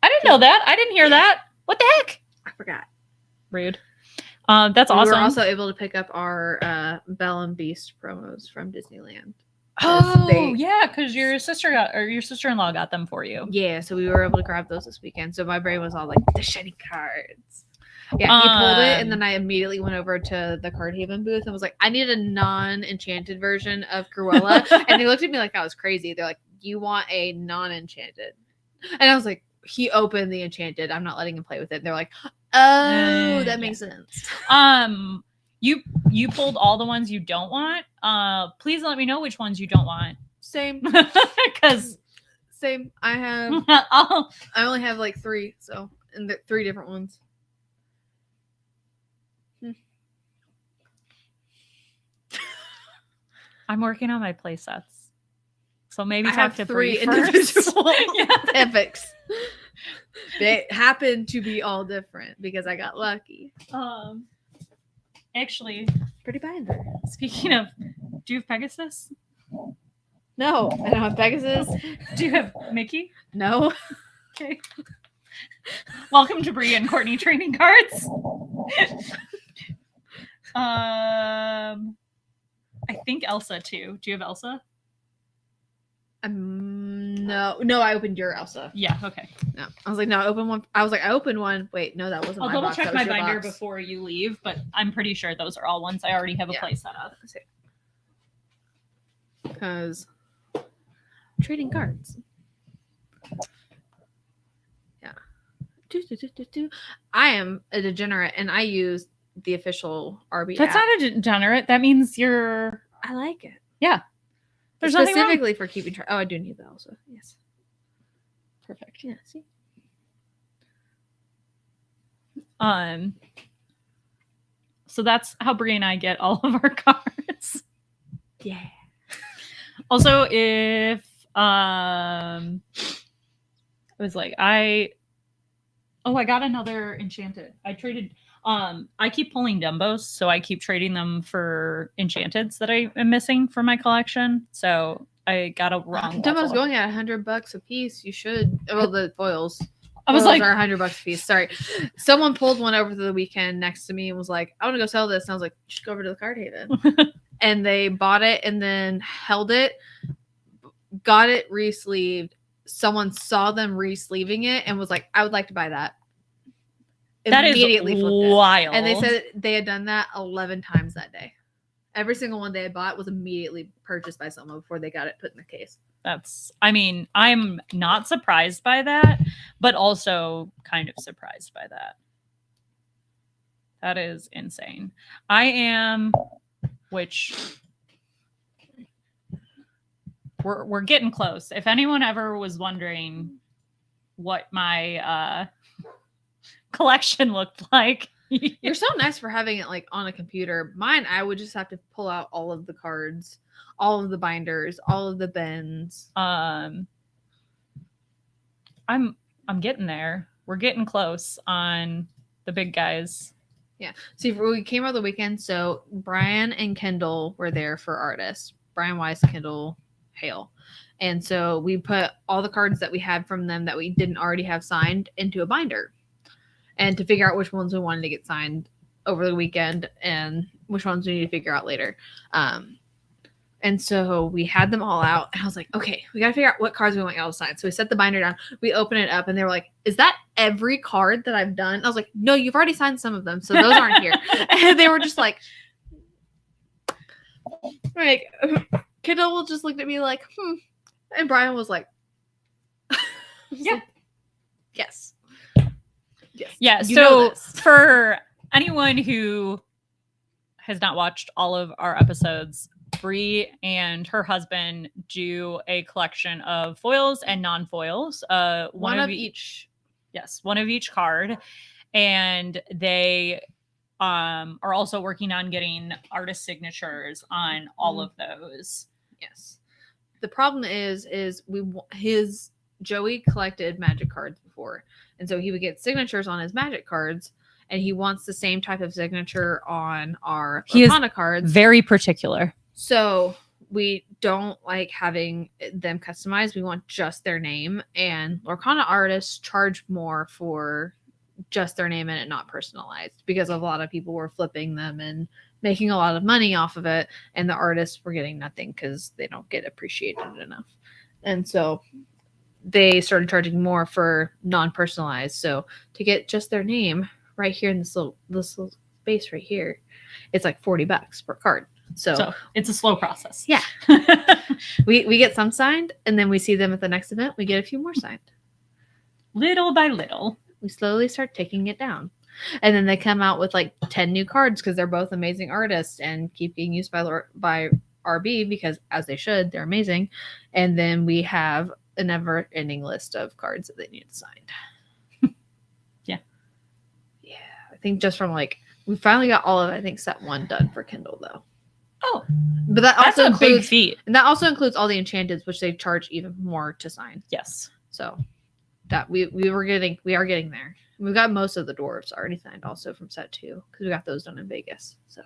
I didn't know that. I didn't hear that. What the heck? I forgot. Rude. That's awesome. We were also able to pick up our Belle and Beast promos from Disneyland. Oh, yeah, because your sister-in-law got them for you. Yeah, so we were able to grab those this weekend. So my brain was all like, the shiny cards. Yeah, he pulled it, and then I immediately went over to the Card Haven booth and was like, I need a non-enchanted version of Cruella. And they looked at me like I was crazy. They're like, you want a non-enchanted? And I was like, he opened the enchanted. I'm not letting him play with it. And they're like, oh, that makes sense. You pulled all the ones you don't want. Please let me know which ones you don't want. Same. Because same. I only have like 3, so and 3 different ones. I'm working on my play sets. So maybe talk to 3 Bri individual epics. They happen to be all different because I got lucky. Actually, pretty binder. Speaking of, do you have Pegasus? No, I don't have Pegasus. Do you have Mickey? No. Okay. Welcome to Bri and Courtney trading cards. I think Elsa too. Do you have Elsa? No, I opened your Elsa. Yeah, okay. No, I was like, no, I opened one. I was like, I opened one. Wait, no, that wasn't my box. I'll double check my binder box. before you leave, but I'm pretty sure those are all ones I already have a play set up. Because trading cards. Yeah. I am a degenerate, and I use the official RB That's app. not a degenerate. That means you're... I like it. Yeah. There's specifically for keeping track. Oh, I do need that also. Yes. Perfect. Yeah, see? So that's how Bri and I get all of our cards. Yeah. Also, if it was like I got another enchanted. I traded I keep pulling Dumbos, so I keep trading them for enchanteds that I am missing from my collection. So I got a wrong Dumbo's going at $100 a piece. You should. Well, the foils. I was like, are $100 a piece. Sorry. Someone pulled one over the weekend next to me and was like, I want to go sell this. And I was like, you should go over to the Card Haven. And they bought it and then held it, got it re-sleeved. Someone saw them re-sleeving it and was like, I would like to buy that. That immediately is wild. And they said they had done that 11 times that day. Every single one they had bought was immediately purchased by someone before they got it put in the case. I'm not surprised by that, but also kind of surprised by that. That is insane. I am, which we're getting close. If anyone ever was wondering what my collection looked like. You're so nice for having it like on a computer. Mine, I would just have to pull out all of the cards, all of the binders, all of the bins. I'm getting there. we're getting close on the big guys. Yeah. See, we came over the weekend, so Brian and Kendall were there for artists. Brian Weiss, Kendall Hale. And so we put all the cards that we had from them that we didn't already have signed into a binder. And to figure out which ones we wanted to get signed over the weekend and which ones we need to figure out later. And so we had them all out, and I was like, okay, we got to figure out what cards we want y'all to sign. So we set the binder down. We open it up, and they were like, is that every card that I've done? I was like, no, you've already signed some of them, so those aren't here. And they were just like, Kendall just looked at me like, And Brian was like, yeah. Yes. Yes. Yeah. So for anyone who has not watched all of our episodes, Bri and her husband do a collection of foils and non-foils. One of each. Yes, one of each card. And they are also working on getting artist signatures on all of those. Yes. The problem is Joey collected magic cards before, and so he would get signatures on his magic cards, and he wants the same type of signature on our Lorcana cards. Very particular. So we don't like having them customized. We want just their name, and Lorcana artists charge more for just their name and it not personalized, because a lot of people were flipping them and making a lot of money off of it, and the artists were getting nothing because they don't get appreciated enough. And so they started charging more for non-personalized. So to get just their name right here in this little space right here, it's like $40 per card. So it's a slow process. Yeah. we get some signed, and then we see them at the next event. We get a few more signed. Little by little. We slowly start taking it down. And then they come out with like 10 new cards because they're both amazing artists and keep being used by RB because, as they should, they're amazing. And then we have a never-ending list of cards that they need signed. Yeah. Yeah. I think just from we finally got all of, I think, set 1 done for Kindle, though. Oh. But that's a big feat. And that also includes all the Enchanteds, which they charge even more to sign. Yes. So that we are getting there. We've got most of the dwarves already signed also from set 2 because we got those done in Vegas. So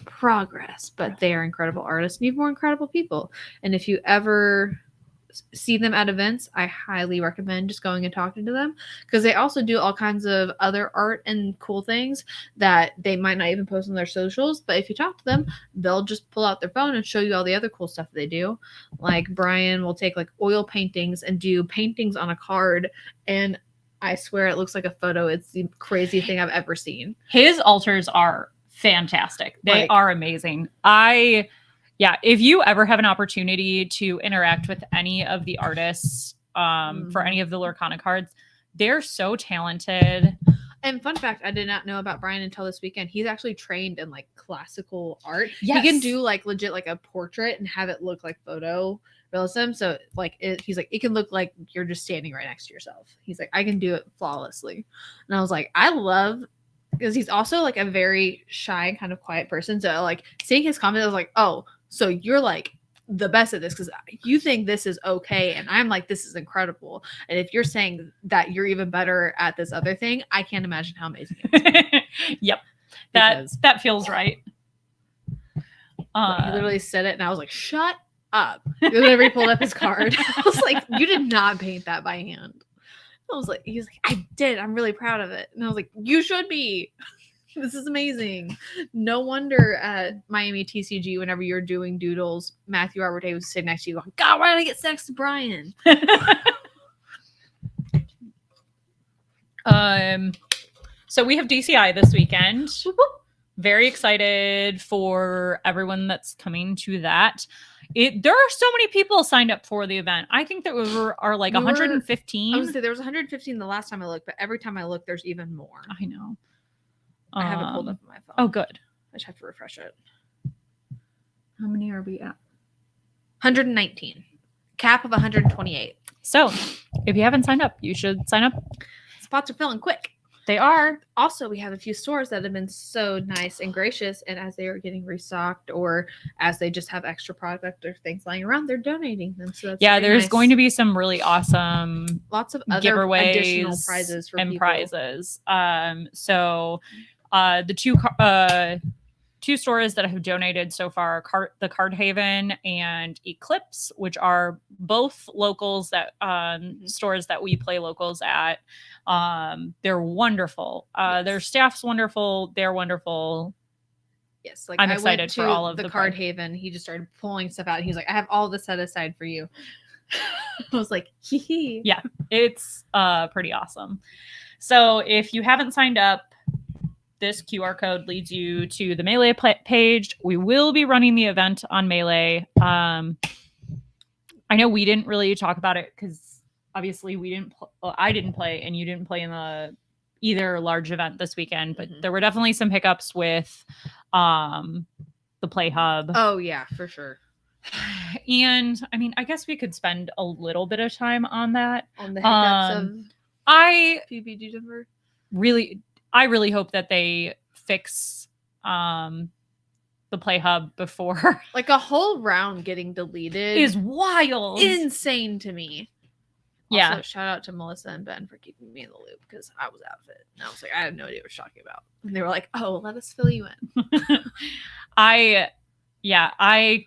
progress, but they are incredible artists. Need more incredible people. And if you ever see them at events, I highly recommend just going and talking to them, because they also do all kinds of other art and cool things that they might not even post on their socials, but if you talk to them, they'll just pull out their phone and show you all the other cool stuff they do. Like Brian will take oil paintings and do paintings on a card, and I swear it looks like a photo. It's the craziest thing I've ever seen. His altars are fantastic. They are amazing. If you ever have an opportunity to interact with any of the artists for any of the Lorcana cards, they're so talented. And fun fact, I did not know about Brian until this weekend. He's actually trained in classical art. Yes. He can do legit a portrait and have it look like photo realism. So he's like, it can look like you're just standing right next to yourself. He's like, I can do it flawlessly. And I was like, I love, because he's also a very shy kind of quiet person. So seeing his comments, I was like, oh, so you're the best at this because you think this is okay, and I'm this is incredible. And if you're saying that you're even better at this other thing, I can't imagine how amazing it is. Yep. That feels right. He literally said it, and I was like, shut up. Whenever he pulled up his card, I was like, you did not paint that by hand. He's like, I did. I'm really proud of it. And I was like, you should be. This is amazing. No wonder at Miami TCG, whenever you're doing doodles, Matthew Arbor was sitting next to you going, God, why did I get next to Brian? So we have DCI this weekend. Very excited for everyone that's coming to that. There are so many people signed up for the event. I think there are 115. I was gonna say there was 115 the last time I looked, but every time I look, there's even more. I know. I have it pulled up on my phone. Oh, good. I just have to refresh it. How many are we at? 119. Cap of 128. So, if you haven't signed up, you should sign up. Spots are filling quick. They are. Also, we have a few stores that have been so nice and gracious, and as they are getting restocked or as they just have extra product or things lying around, they're donating them. So that's there's nice. going to be some really awesome lots of other giveaways additional prizes for and people. prizes. So the two stores that have donated so far, the Card Haven and Eclipse, which are both locals that stores that we play locals at. They're wonderful. Yes. Their staff's wonderful. They're wonderful. Yes, like I'm I excited went to for all of the Card Haven. He just started pulling stuff out. He was like, "I have all this set aside for you." I was like, "Hee hee." Yeah, it's pretty awesome. So if you haven't signed up, this QR code leads you to the Melee page. We will be running the event on Melee. I know we didn't really talk about it because obviously I didn't play and you didn't play in the either large event this weekend, but there were definitely some hiccups with the Play Hub. Oh yeah, for sure. And I mean, I guess we could spend a little bit of time on that. On the hiccups of PBG Denver. I really hope that they fix the Play Hub before. Like a whole round getting deleted is wild. Insane to me. Yeah. Also, shout out to Melissa and Ben for keeping me in the loop because I was out of it. And I was like, I have no idea what you're talking about. And they were like, oh, let us fill you in. I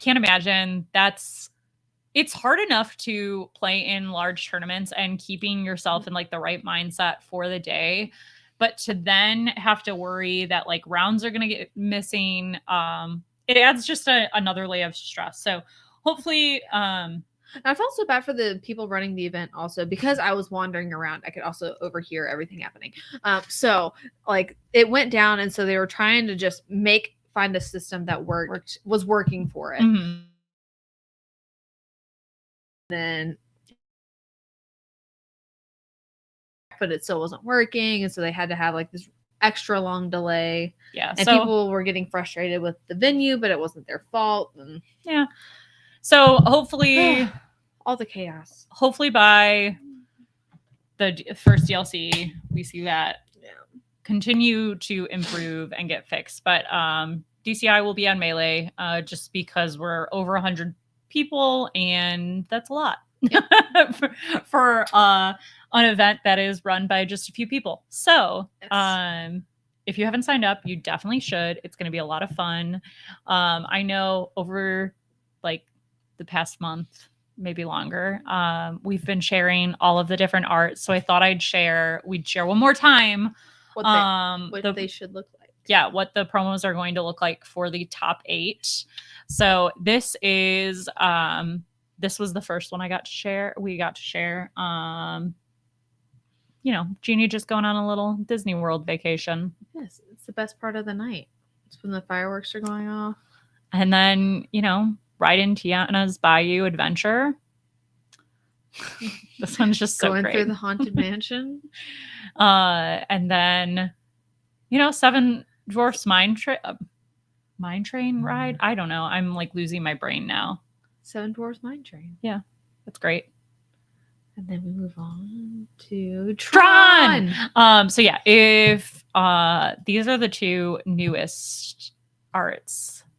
can't imagine it's hard enough to play in large tournaments and keeping yourself in like the right mindset for the day. But to then have to worry that like rounds are going to get missing, it adds just another layer of stress. So hopefully, I felt so bad for the people running the event also because I was wandering around. I could also overhear everything happening. So like it went down, and so they were trying to just find a system that was working for it. Mm-hmm. Then. But it still wasn't working, and so they had to have like this extra long delay. Yeah, and people were getting frustrated with the venue, but it wasn't their fault. And yeah, so hopefully, all the chaos. Hopefully, by the first DLC, we see that continue to improve and get fixed. But DCI will be on Melee, just because we're over 100 people, and that's a lot. Yep. for an event that is run by just a few people. So yes. If you haven't signed up, you definitely should. It's going to be a lot of fun. I know over like the past month, maybe longer, we've been sharing all of the different art. So I thought we'd share one more time what they should look like. Yeah, what the promos are going to look like for the top 8. So this is this was the first one we got to share. Jeannie just going on a little Disney World vacation. Yes, it's the best part of the night. It's when the fireworks are going off. And then, right in Tiana's Bayou Adventure. This one's just so going great. Through the Haunted Mansion. And then, Seven Dwarfs Mine Train ride. I don't know. I'm like losing my brain now. Seven Dwarfs Mine Train. Yeah, that's great. And then we move on to Tron. So yeah, if these are the two newest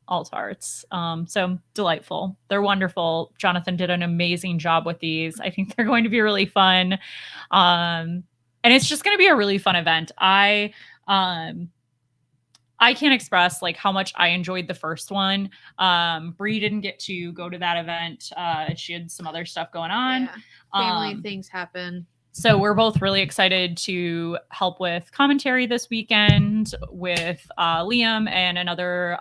alt arts. So delightful. They're wonderful. Jonathan did an amazing job with these. I think they're going to be really fun. And it's just going to be a really fun event. I can't express like how much I enjoyed the first one. Bri didn't get to go to that event. She had some other stuff going on. Yeah. Family things happen. So we're both really excited to help with commentary this weekend with Liam and another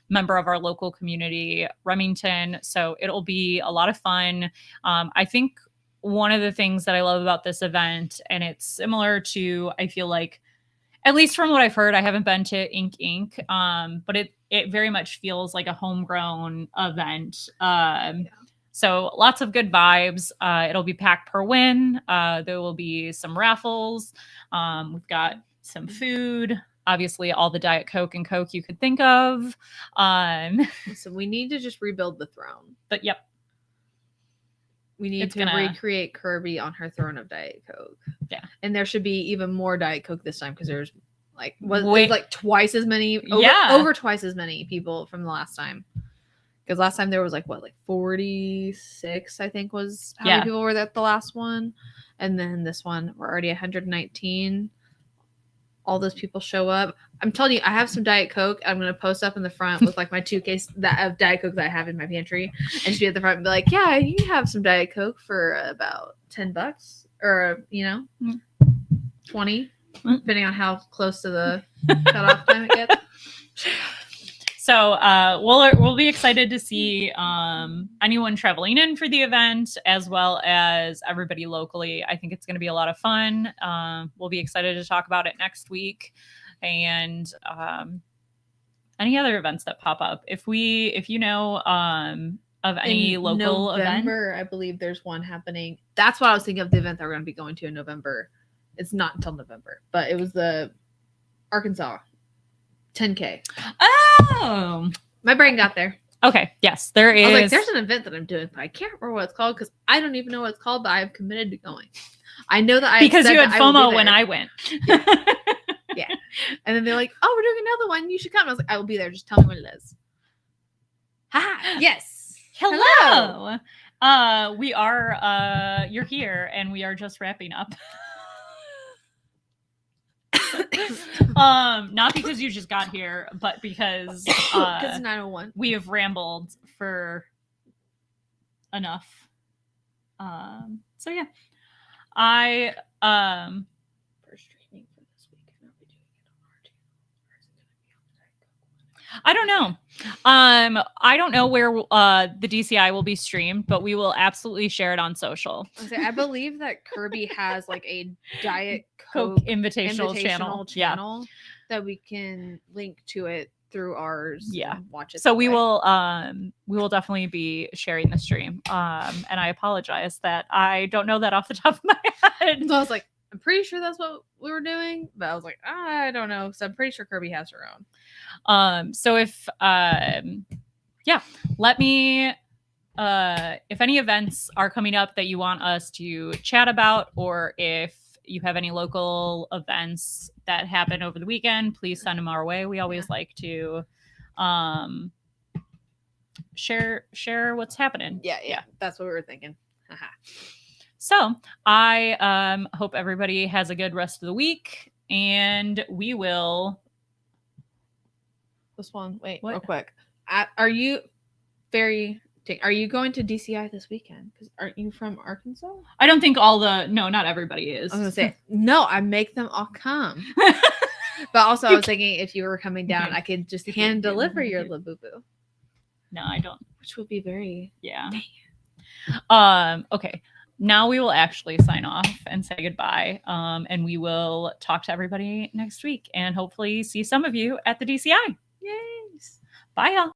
member of our local community, Remington. So it'll be a lot of fun. I think one of the things that I love about this event, and it's similar to, I feel like, at least from what I've heard, I haven't been to Ink Inc., but it very much feels like a homegrown event. So lots of good vibes. It'll be pack per win. There will be some raffles. We've got some food. Obviously, all the Diet Coke and Coke you could think of. So we need to just rebuild the throne. But yep. We need It's to gonna- recreate Kirby on her throne of Diet Coke. Yeah. And there should be even more Diet Coke this time because there's like Wait. like twice as many over twice as many people from the last time. Because last time there was like 46, I think was how many people were at the last one. And then this one we're already 119. All those people show up. I'm telling you, I have some Diet Coke. I'm gonna post up in the front with like my 2 case of Diet Coke that I have in my pantry, and be at the front and be like, "Yeah, you can have some Diet Coke for about $10, or 20, depending on how close to the cutoff time it gets." So we'll be excited to see anyone traveling in for the event, as well as everybody locally. I think it's going to be a lot of fun. We'll be excited to talk about it next week, and any other events that pop up. If you know of any local November, event, I believe there's one happening. That's what I was thinking of, the event that we're going to be going to in November. It's not until November, but it was the Arkansas 10K. Oh, my brain got there. Okay, yes, there is. I was like, there's an event that I'm doing, but I can't remember what it's called because I don't even know what it's called, but I have committed to going. I know that because you had FOMO when I went. Yeah. And then they're like, "Oh, we're doing another one. You should come." I was like, "I will be there. Just tell me what it is." Ha! Yes. Hello. We are you're here, and we are just wrapping up. Not because you just got here, but because it's 9:01. We have rambled for enough. So yeah, I for streaming for this week, if not be doing it on our channel, or is it going to be on the Diet Coke one? I don't know. I don't know where the DCI will be streamed, but we will absolutely share it on social. I believe that Kirby has like a Diet Coke invitational channel that we can link to it through ours. Yeah, and watch it. So we will definitely be sharing the stream. And I apologize that I don't know that off the top of my head. So I was like, I'm pretty sure that's what we were doing, but I was like, I don't know. So I'm pretty sure Kirby has her own. So if let me if any events are coming up that you want us to chat about, or if you have any local events that happen over the weekend, please send them our way. We always like to share what's happening. Yeah. That's what we were thinking. So I hope everybody has a good rest of the week, and we will. This one, wait, what? Real quick. Are you going to DCI this weekend? Because aren't you from Arkansas? I don't think not everybody is. I was gonna say no. I make them all come. But also, I was thinking if you were coming down, I could just hand deliver your Labubu. No, I don't. Which would be very Okay. Now we will actually sign off and say goodbye. And we will talk to everybody next week and hopefully see some of you at the DCI. Yes. Bye, y'all.